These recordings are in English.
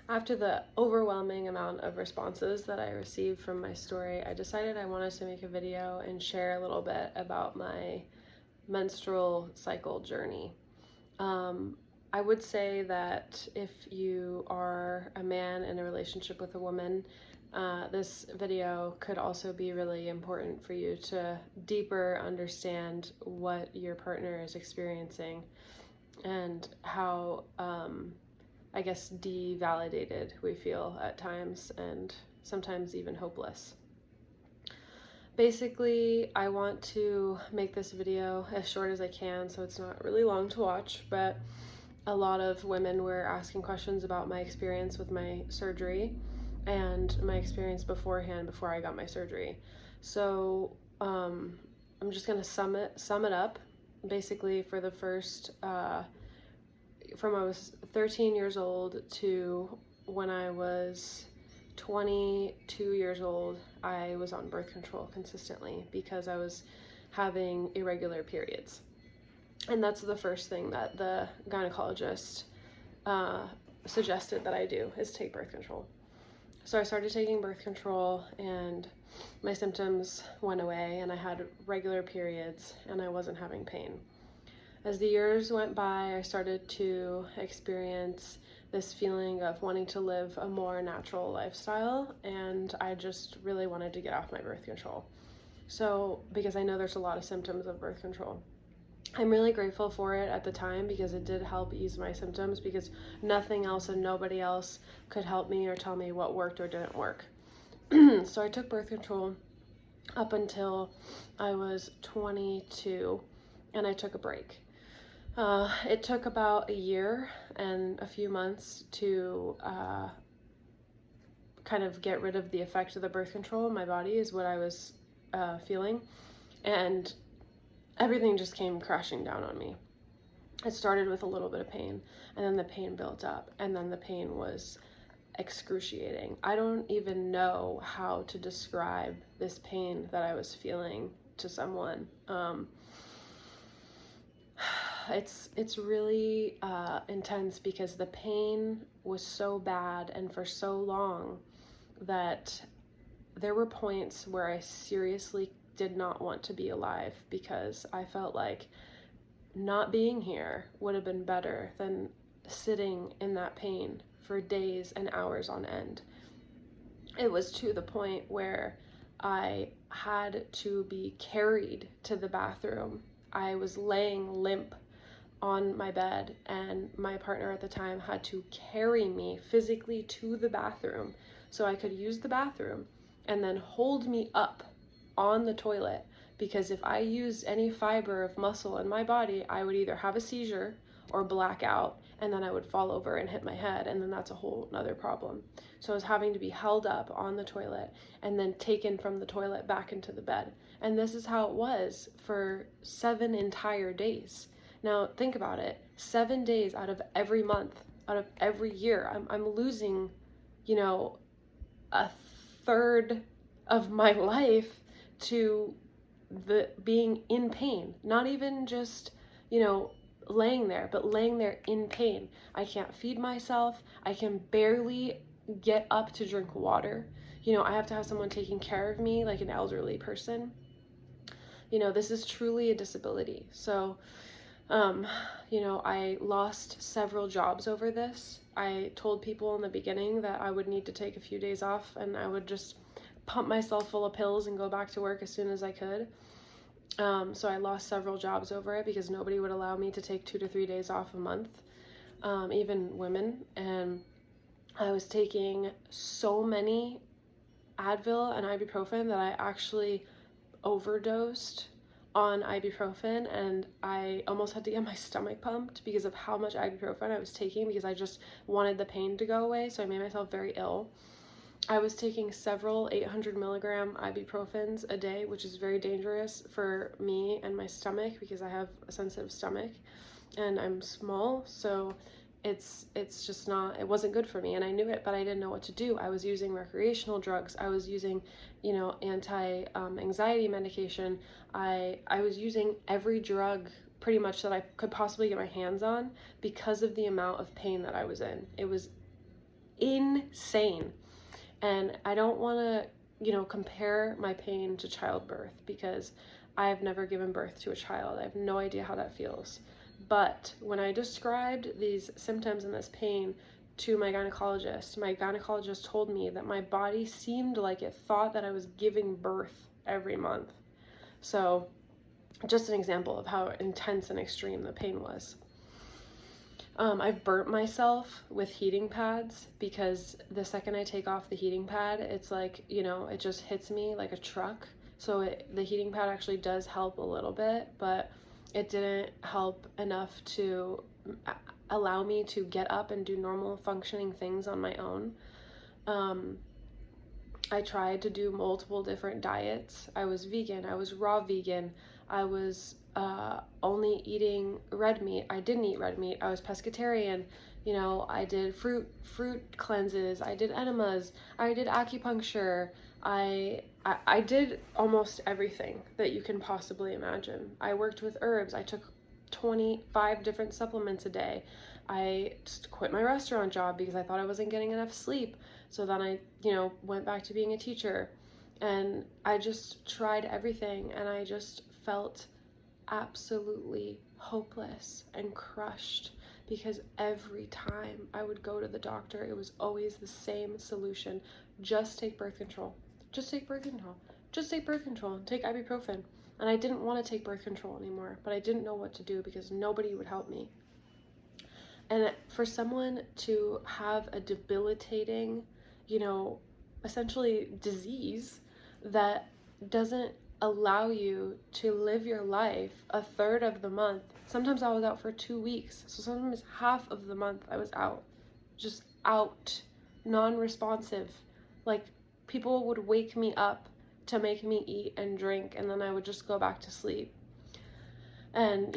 After the overwhelming amount of responses that I received from my story, I decided I wanted to make a video and share a little bit about my menstrual cycle journey. I would say that if you are a man in a relationship with a woman, this video could also be really important for you to deeper understand what your partner is experiencing and how I guess devalidated we feel at times, and sometimes even hopeless. Basically, I want to make this video as short as I can so it's not really long to watch, but a lot of women were asking questions about my experience with my surgery and my experience beforehand, before I got my surgery. So I'm just gonna sum it up. Basically, for the first from I was 13 years old to when I was 22 years old, I was on birth control consistently because I was having irregular periods. And that's the first thing that the gynecologist suggested that I do, is take birth control. So I started taking birth control and my symptoms went away and I had regular periods and I wasn't having pain. As the years went by, I started to experience this feeling of wanting to live a more natural lifestyle, and I just really wanted to get off my birth control. So, because I know there's a lot of symptoms of birth control. I'm really grateful for it at the time because it did help ease my symptoms, because nothing else and nobody else could help me or tell me what worked or didn't work. So I took birth control up until I was 22 and I took a break. It took about a year and a few months to kind of get rid of the effect of the birth control in my body, is what I was feeling, and everything just came crashing down on me. It started with a little bit of pain, and then the pain built up, and then the pain was excruciating. I don't even know how to describe this pain that I was feeling to someone. It's really intense because the pain was so bad and for so long that there were points where I seriously did not want to be alive, because I felt like not being here would have been better than sitting in that pain for days and hours on end. It was to the point where I had to be carried to the bathroom. I was laying limp on my bed, and my partner at the time had to carry me physically to the bathroom so I could use the bathroom, and then hold me up on the toilet, because if I used any fiber of muscle in my body, I would either have a seizure or black out, and then I would fall over and hit my head, and then that's a whole nother problem. So I was having to be held up on the toilet and then taken from the toilet back into the bed. And this is how it was for 7 entire days. Now think about it, 7 days out of every month, out of every year, I'm losing, a third of my life to the being in pain. Not even just, laying there, but laying there in pain. I can't feed myself. I can barely get up to drink water. I have to have someone taking care of me like an elderly person. This is truly a disability. So I lost several jobs over this. I told people in the beginning that I would need to take a few days off and I would just pump myself full of pills and go back to work as soon as I could. So I lost several jobs over it because nobody would allow me to take 2 to 3 days off a month, even women. And I was taking so many Advil and ibuprofen that I actually overdosed on ibuprofen, and I almost had to get my stomach pumped because of how much ibuprofen I was taking, because I just wanted the pain to go away. So I made myself very ill. I was taking several 800 milligram ibuprofens a day, which is very dangerous for me and my stomach because I have a sensitive stomach and I'm small, so it's just not, it wasn't good for me, and I knew it, but I didn't know what to do. I was using recreational drugs. I was using, anti-anxiety medication. I was using every drug pretty much that I could possibly get my hands on because of the amount of pain that I was in. It was insane. And I don't want to, compare my pain to childbirth, because I have never given birth to a child. I have no idea how that feels. But when I described these symptoms and this pain to my gynecologist told me that my body seemed like it thought that I was giving birth every month. So just an example of how intense and extreme the pain was. I've burnt myself with heating pads, because the second I take off the heating pad, it's like, it just hits me like a truck. So the heating pad actually does help a little bit, but it didn't help enough to allow me to get up and do normal functioning things on my own. I tried to do multiple different diets. I was vegan, I was raw vegan, I was only eating red meat. I didn't eat red meat. I was pescatarian. I did fruit cleanses. I did enemas. I did acupuncture. I did almost everything that you can possibly imagine. I worked with herbs. I took 25 different supplements a day. I just quit my restaurant job because I thought I wasn't getting enough sleep. So then I, went back to being a teacher, and I just tried everything, and I just felt absolutely hopeless and crushed, because every time I would go to the doctor, it was always the same solution. Just take birth control. Just take birth control. Just take birth control. Take ibuprofen. And I didn't want to take birth control anymore, but I didn't know what to do because nobody would help me. And for someone to have a debilitating, essentially disease that doesn't allow you to live your life a third of the month. Sometimes I was out for 2 weeks. So sometimes half of the month I was out. Just out. Non-responsive. Like, people would wake me up to make me eat and drink, and then I would just go back to sleep. And,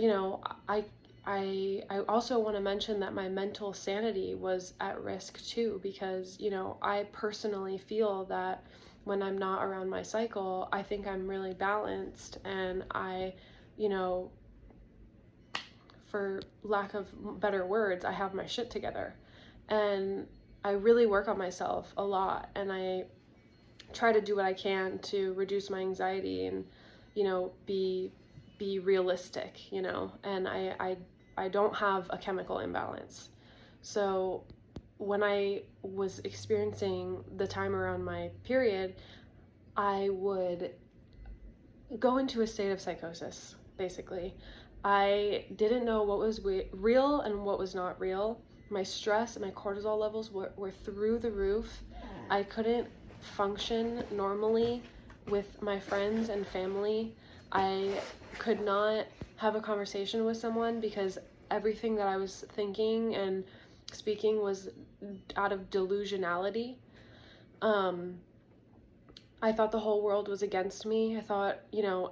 I also want to mention that my mental sanity was at risk too, because, I personally feel that when I'm not around my cycle, I think I'm really balanced, and I, for lack of better words, I have my shit together. And I really work on myself a lot, and I try to do what I can to reduce my anxiety and, be realistic, and I don't have a chemical imbalance. So when I was experiencing the time around my period, I would go into a state of psychosis, basically. I didn't know what was real and what was not real. My stress and my cortisol levels were through the roof. I couldn't function normally with my friends and family. I could not have a conversation with someone because everything that I was thinking and speaking was out of delusionality. I thought the whole world was against me. I thought,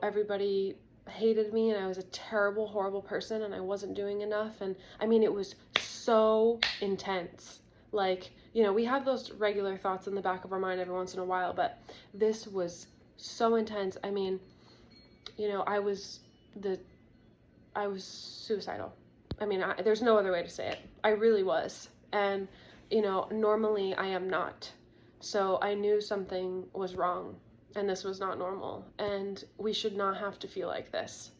everybody hated me, and I was a terrible, horrible person, and I wasn't doing enough. And I mean, it was so intense. Like, we have those regular thoughts in the back of our mind every once in a while, but this was so intense. I mean, I was suicidal. I mean, there's no other way to say it. I really was. And, normally I am not. So I knew something was wrong, and this was not normal. And we should not have to feel like this.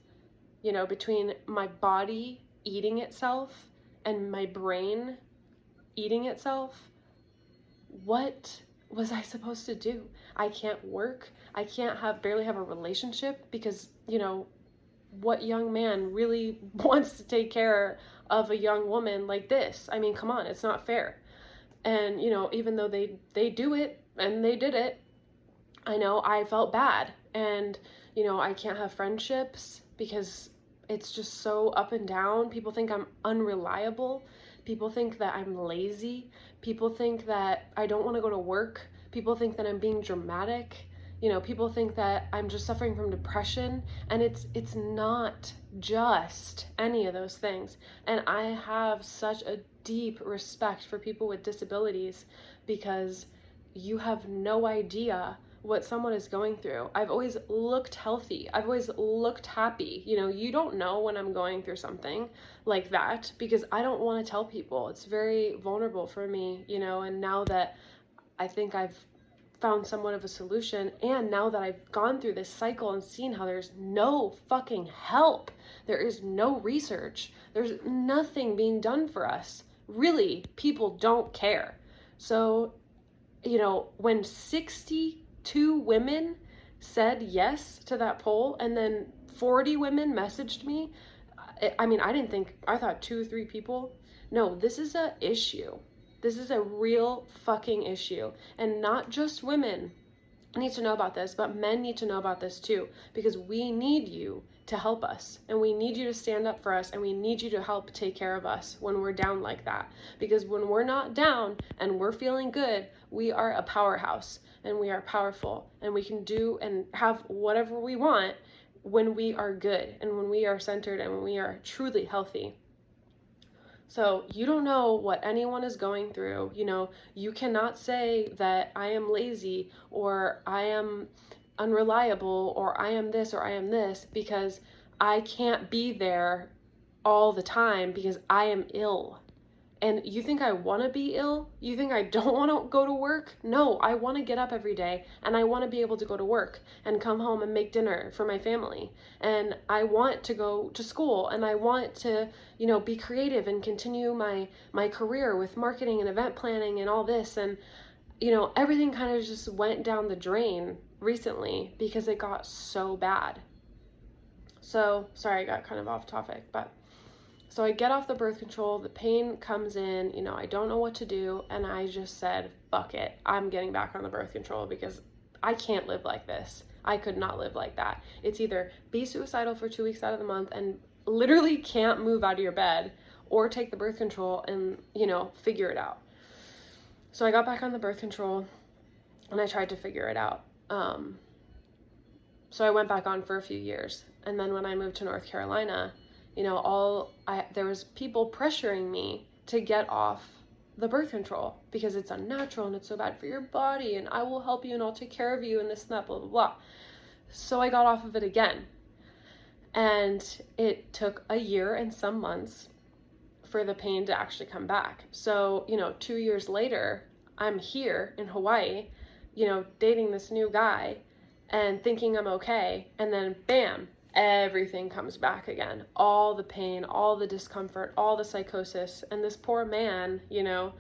Between my body eating itself and my brain eating itself, what was I supposed to do? I can't work. I can't barely have a relationship because, what young man really wants to take care of a young woman like this? I mean, come on, it's not fair. And, even though they do it and they did it, I know I felt bad. And, I can't have friendships because it's just so up and down. People think I'm unreliable. People think that I'm lazy. People think that I don't want to go to work. People think that I'm being dramatic. People think that I'm just suffering from depression, and it's not just any of those things. And I have such a deep respect for people with disabilities, because you have no idea what someone is going through. I've always looked healthy. I've always looked happy. You know, you don't know when I'm going through something like that because I don't want to tell people. It's very vulnerable for me, you know, and now that I think I've found somewhat of a solution, and now that I've gone through this cycle and seen how there's no fucking help, there is no research, there's nothing being done for us. Really, people don't care. So, you know, when 62 women said yes to that poll and then 40 women messaged me, I mean, I thought 2 or 3 people. No, this is a issue. This is a real fucking issue. And not just women need to know about this, but men need to know about this too, because we need you to help us, and we need you to stand up for us, and we need you to help take care of us when we're down like that. Because when we're not down and we're feeling good, we are a powerhouse and we are powerful, and we can do and have whatever we want when we are good and when we are centered and when we are truly healthy. So you don't know what anyone is going through. You know, you cannot say that I am lazy or I am unreliable or I am this or I am this, because I can't be there all the time because I am ill. And you think I want to be ill? You think I don't want to go to work? No, I want to get up every day and I want to be able to go to work and come home and make dinner for my family. And I want to go to school and I want to, you know, be creative and continue my career with marketing and event planning and all this. And, you know, everything kind of just went down the drain recently because it got so bad. So, sorry, I got kind of off topic, but so I get off the birth control, the pain comes in, you know, I don't know what to do, and I just said, fuck it, I'm getting back on the birth control because I can't live like this. I could not live like that. It's either be suicidal for 2 weeks out of the month and literally can't move out of your bed, or take the birth control and, you know, figure it out. So I got back on the birth control and I tried to figure it out. So I went back on for a few years. And then when I moved to North Carolina, you know, there was people pressuring me to get off the birth control because it's unnatural and it's so bad for your body and I will help you and I'll take care of you and this and that, blah, blah, blah. So I got off of it again. And it took a year and some months for the pain to actually come back. So, you know, 2 years later, I'm here in Hawaii, you know, dating this new guy and thinking I'm okay. And then bam, everything comes back again. All the pain, all the discomfort, all the psychosis. And this poor man, you know,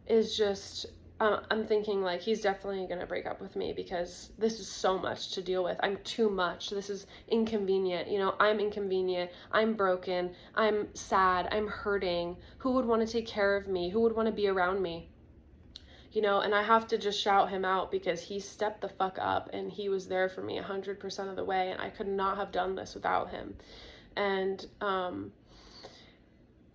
is just, I'm thinking like he's definitely going to break up with me because this is so much to deal with. I'm too much. This is inconvenient. You know, I'm inconvenient. I'm broken. I'm sad. I'm hurting. Who would want to take care of me? Who would want to be around me? You know, and I have to just shout him out because he stepped the fuck up and he was there for me 100% of the way, and I could not have done this without him. And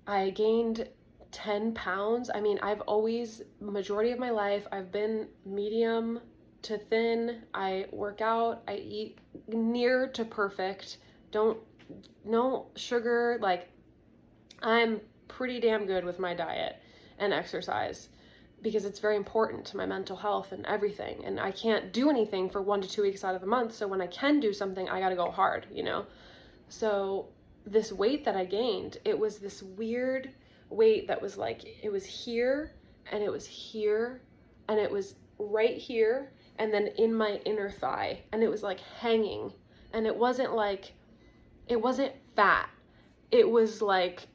I gained 10 pounds. I mean, I've always, majority of my life, I've been medium to thin. I work out, I eat near to perfect. No sugar. Like, I'm pretty damn good with my diet and exercise, because it's very important to my mental health and everything. And I can't do anything for 1 to 2 weeks out of the month. So when I can do something, I got to go hard, you know? So this weight that I gained, it was this weird weight that was like, it was here and it was here and it was right here and then in my inner thigh, and it was like hanging. And it wasn't fat. It was like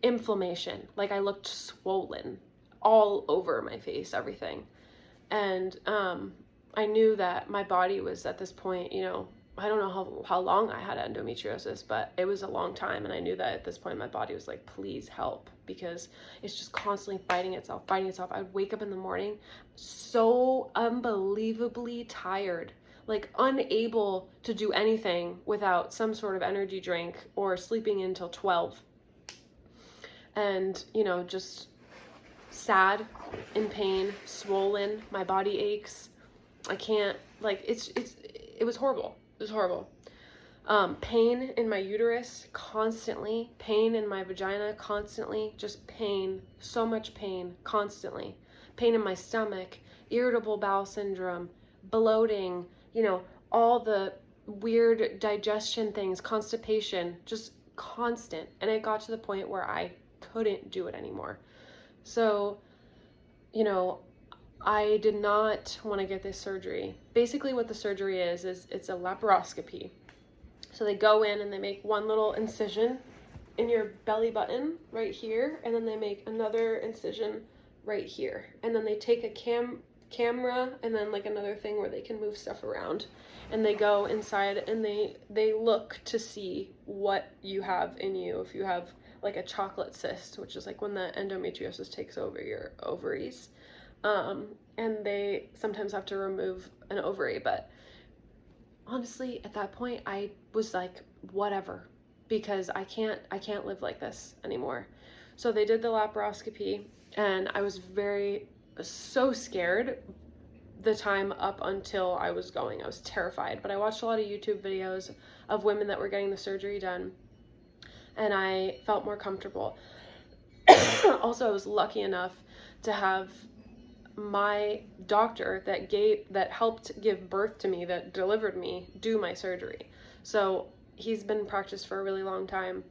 inflammation. Like I looked swollen all over my face, everything. And I knew that my body was at this point, you know, I don't know how long I had endometriosis, but it was a long time. And I knew that at this point my body was like, please help, because it's just constantly fighting itself. I'd wake up in the morning so unbelievably tired, like unable to do anything without some sort of energy drink or sleeping until 12. And, you know, just sad, in pain, swollen, my body aches. I can't, like, it was horrible. It was horrible. Pain in my uterus constantly, pain in my vagina constantly, just pain, so much pain constantly. Pain in my stomach, irritable bowel syndrome, bloating, all the weird digestion things, constipation, just constant. And it got to the point where I couldn't do it anymore. So, I did not want to get this surgery. Basically what the surgery is it's a laparoscopy. So they go in and they make one little incision in your belly button right here, and then they make another incision right here. And then they take a camera and then like another thing where they can move stuff around. And they go inside and they look to see what you have in you. If you have like a chocolate cyst, which is like when the endometriosis takes over your ovaries. And they sometimes have to remove an ovary, but honestly, at that point, I was like, whatever, because I can't live like this anymore. So they did the laparoscopy, and I was so scared the time up until I was going. I was terrified, but I watched a lot of YouTube videos of women that were getting the surgery done, and I felt more comfortable. Also, I was lucky enough to have my doctor that helped give birth to me, that delivered me, do my surgery. So he's been in practice for a really long time,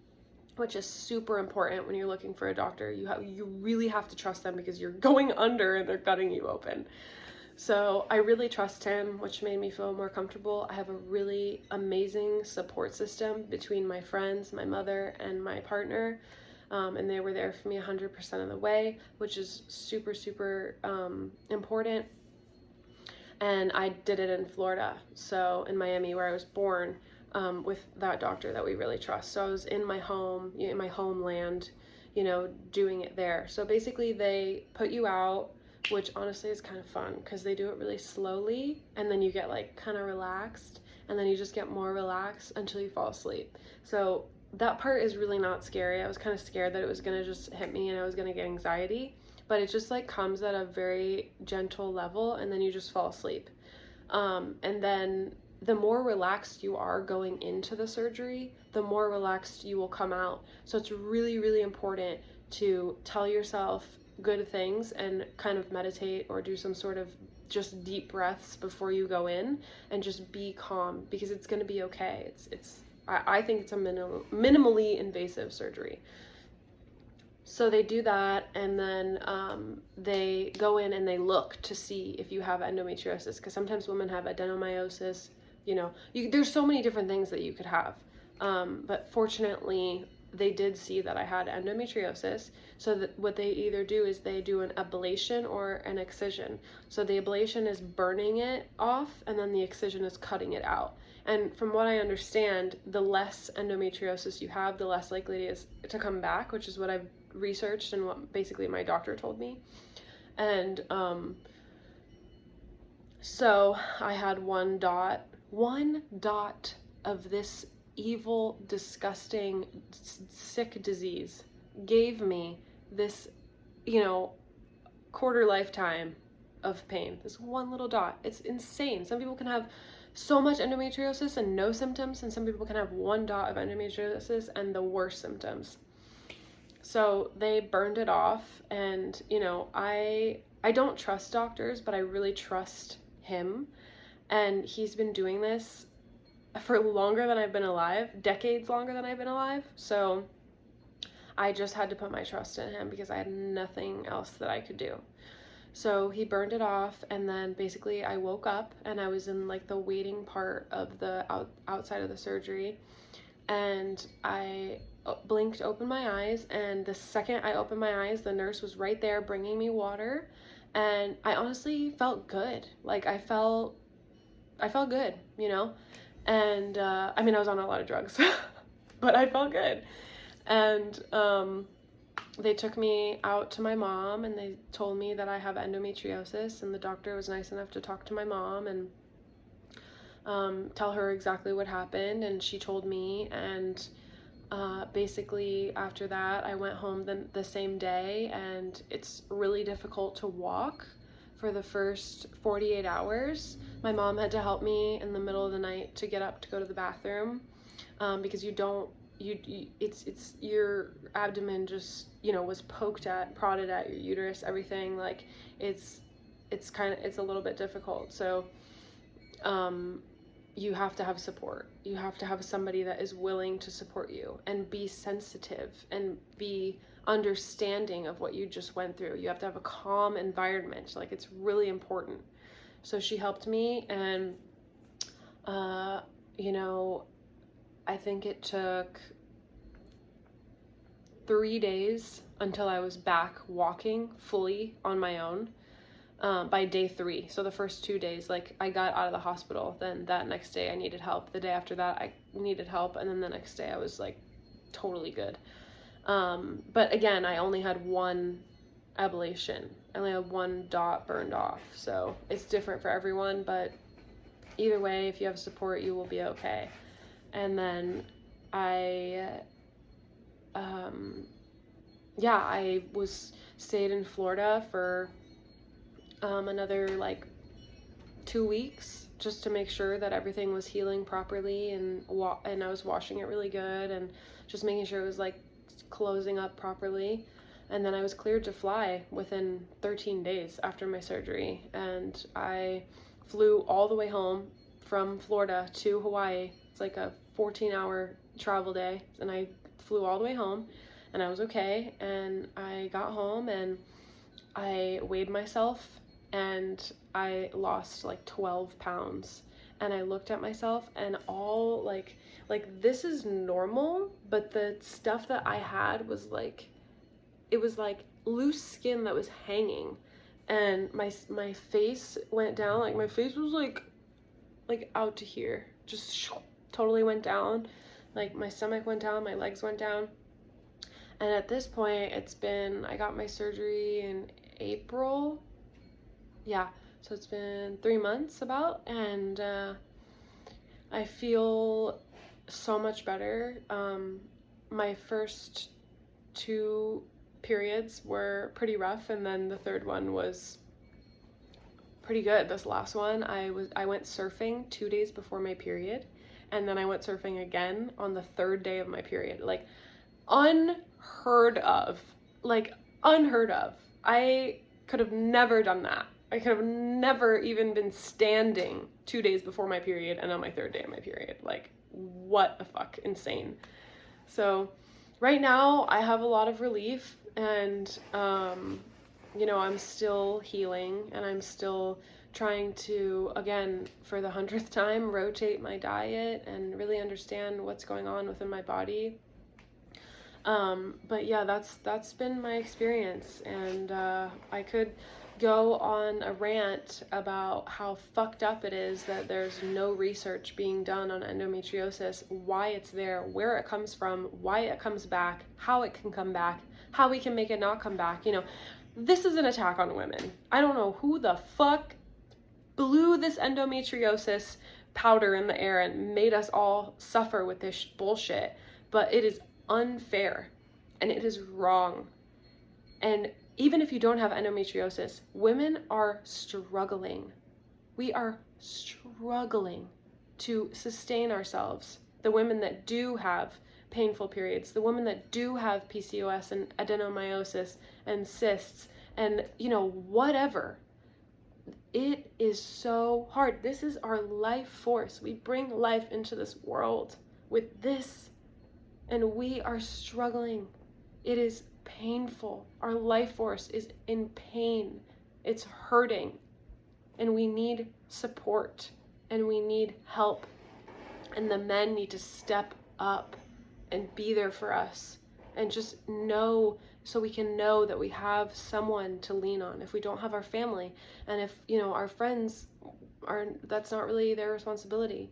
which is super important when you're looking for a doctor. You really have to trust them because you're going under and they're cutting you open. So I really trust him, which made me feel more comfortable. I have a really amazing support system between my friends, my mother, and my partner. And they were there for me 100% of the way, which is super, super important. And I did it in Florida, so in Miami, where I was born, with that doctor that we really trust. So I was in my home, in my homeland, doing it there. So basically they put you out, which honestly is kind of fun because they do it really slowly, and then you get like kind of relaxed, and then you just get more relaxed until you fall asleep. So that part is really not scary. I was kind of scared that it was going to just hit me and I was going to get anxiety, but it just like comes at a very gentle level, and then you just fall asleep. And then the more relaxed you are going into the surgery, the more relaxed you will come out. So it's really, really important to tell yourself good things and kind of meditate or do some sort of just deep breaths before you go in, and just be calm, because it's going to be okay. I think it's a minimally invasive surgery. So they do that, and then they go in and they look to see if you have endometriosis, because sometimes women have adenomyosis. There's so many different things that you could have. But fortunately, they did see that I had endometriosis. So that what they either do is they do an ablation or an excision. So the ablation is burning it off, and then the excision is cutting it out. And from what I understand, the less endometriosis you have, the less likely it is to come back, which is what I've researched and what basically my doctor told me. And so I had one dot of this evil, disgusting, sick disease gave me this, quarter lifetime of pain. This one little dot. It's insane. Some people can have so much endometriosis and no symptoms, and some people can have one dot of endometriosis and the worst symptoms. So they burned it off, and I don't trust doctors, but I really trust him, and he's been doing this for longer than I've been alive, decades longer than I've been alive. So I just had to put my trust in him because I had nothing else that I could do. So he burned it off, and then basically I woke up and I was in like the waiting part of the outside of the surgery, and I blinked open my eyes, and the second I opened my eyes, the nurse was right there bringing me water, and I honestly felt good. Like I felt good, and I was on a lot of drugs, but I felt good. And they took me out to my mom, and they told me that I have endometriosis, and the doctor was nice enough to talk to my mom and tell her exactly what happened, and she told me. And basically after that I went home the same day, and it's really difficult to walk for the first 48 hours. My mom had to help me in the middle of the night to get up to go to the bathroom, because it's your abdomen just was prodded at your uterus, everything. Like it's a little bit difficult. So you have to have support. You have to have somebody that is willing to support you and be sensitive and be understanding of what you just went through. You have to have a calm environment. Like, it's really important. So she helped me, and you know, I think it took 3 days until I was back walking fully on my own. By day 3. So the first 2 days, like, I got out of the hospital. Then that next day I needed help. The day after that I needed help. And then the next day I was like totally good. But again, I only had one ablation. I only had one dot burned off. So it's different for everyone, but either way, if you have support, you will be okay. And then I stayed in Florida for another like 2 weeks just to make sure that everything was healing properly, and I was washing it really good and just making sure it was like closing up properly. And then I was cleared to fly within 13 days after my surgery, and I flew all the way home from Florida to Hawaii. It's like a 14-hour travel day, and I flew all the way home, and I was okay. And I got home and I weighed myself, and I lost like 12 pounds. And I looked at myself, and all like this is normal, but the stuff that I had was like, it was like loose skin that was hanging, and my face went down. Like, my face was like out to here, just totally went down. Like, my stomach went down, my legs went down. And at this point, I got my surgery in April. Yeah, so it's been 3 months about, and I feel so much better. My first 2 periods were pretty rough, and then the third one was pretty good. This last one, I went surfing 2 days before my period, and then I went surfing again on the 3rd day of my period. Like, unheard of. Like, unheard of. I could have never done that. I could have never even been standing 2 days before my period and on my 3rd day of my period. Like, what the fuck? Insane. So right now I have a lot of relief, and you know, I'm still healing, and I'm still trying to, again, for the 100th time, rotate my diet and really understand what's going on within my body. But yeah, that's been my experience, and I could go on a rant about how fucked up it is that there's no research being done on endometriosis, why it's there, where it comes from, why it comes back, how it can come back, how we can make it not come back. You know, this is an attack on women. I don't know who the fuck blew this endometriosis powder in the air and made us all suffer with this bullshit, but it is unfair, and it is wrong. And even if you don't have endometriosis, women are struggling. We are struggling to sustain ourselves. The women that do have painful periods, the women that do have PCOS and adenomyosis and cysts and, you know, whatever. It is so hard. This is our life force. We bring life into this world with this, and we are struggling. It is painful. Our life force is in pain. It's hurting, and we need support, and we need help, and the men need to step up and be there for us, and just know, so we can know that we have someone to lean on if we don't have our family. And if, you know, our friends are, that's not really their responsibility.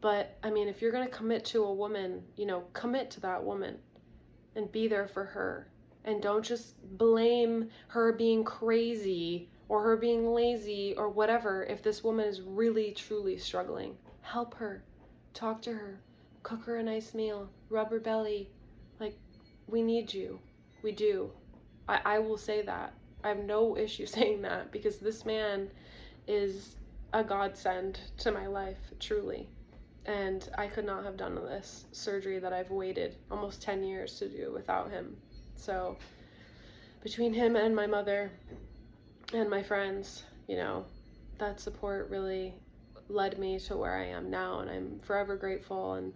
But I mean, if you're going to commit to a woman, you know, commit to that woman and be there for her. And don't just blame her being crazy or her being lazy or whatever. If this woman is really, truly struggling, help her, talk to her, cook her a nice meal, rub her belly. Like, we need you. We do. I will say that. I have no issue saying that, because this man is a godsend to my life, truly. And I could not have done this surgery that I've waited almost 10 years to do without him. So between him and my mother and my friends, you know, that support really led me to where I am now, and I'm forever grateful. And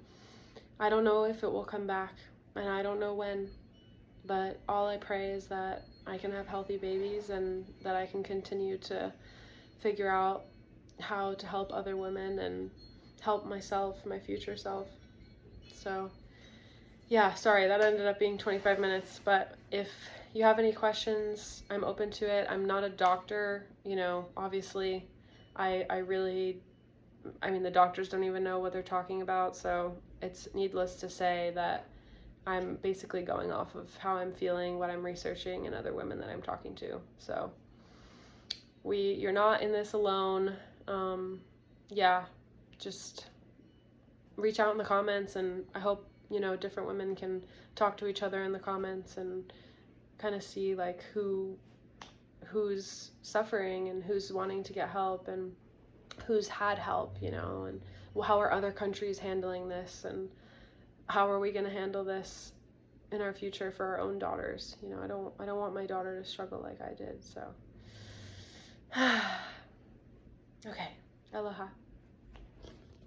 I don't know if it will come back, and I don't know when, but all I pray is that I can have healthy babies and that I can continue to figure out how to help other women and help myself, my future self. So yeah, sorry, that ended up being 25 minutes, but if you have any questions, I'm open to it. I'm not a doctor, obviously. I really, the doctors don't even know what they're talking about, so it's needless to say that I'm basically going off of how I'm feeling, what I'm researching, and other women that I'm talking to. So you're not in this alone. Yeah, just reach out in the comments, and I hope different women can talk to each other in the comments and kind of see like who's suffering and who's wanting to get help and who's had help, and how are other countries handling this, and how are we going to handle this in our future for our own daughters. I don't want my daughter to struggle like I did. So